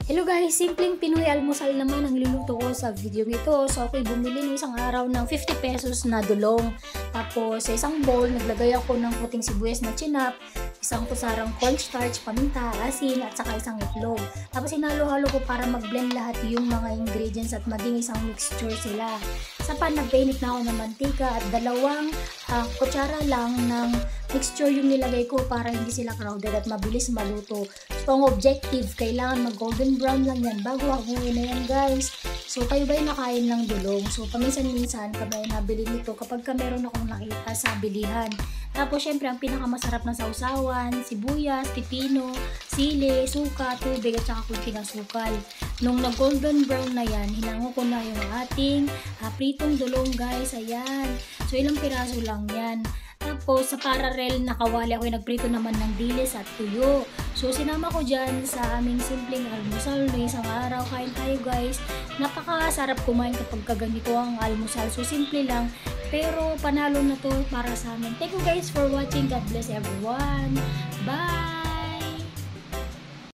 Hello guys, simpleng Pinoy almusal naman ang luluto ko sa video nito. So ako'y bumili ng isang araw ng 50 pesos na dulong. Tapos sa isang bowl, naglagay ako ng puting sibuyas na chinap, isang kusarang cornstarch, paminta, asin, at saka isang itlog. Tapos hinalo-halo ko para mag-blend lahat yung mga ingredients at maging isang mixture sila. Sa pan, nagpainit na ako ng mantika at dalawang kutsara lang ng mixture yung nilagay ko para hindi sila crowded at mabilis maluto. So, ang objective, kailangan mag-golden brown lang yan bago haguin na yan, guys. So, kayo ba'y nakain ng dulong? So, paminsan-minsan kami nabili nito kapag meron akong nakita sa bilihan. Tapos, syempre, ang pinakamasarap na sausawan, sibuyas, pipino, sili, suka, tubig, at saka kunting asukal. Nung nag-golden brown na yan, hinango ko na yung ating pritong dulong, guys. Ayan. So, ilang piraso lang yan. Tapos, sa parallel na kawali ako yung nagprito naman ng dilis at tuyo. So, sinama ko dyan sa aming simpleng almusal na isang araw. Kain tayo, guys. Napakasarap kumain kapag ganito ang almusal. So, simple lang. Pero, panalo na to para sa amin. Thank you, guys, for watching. God bless everyone. Bye!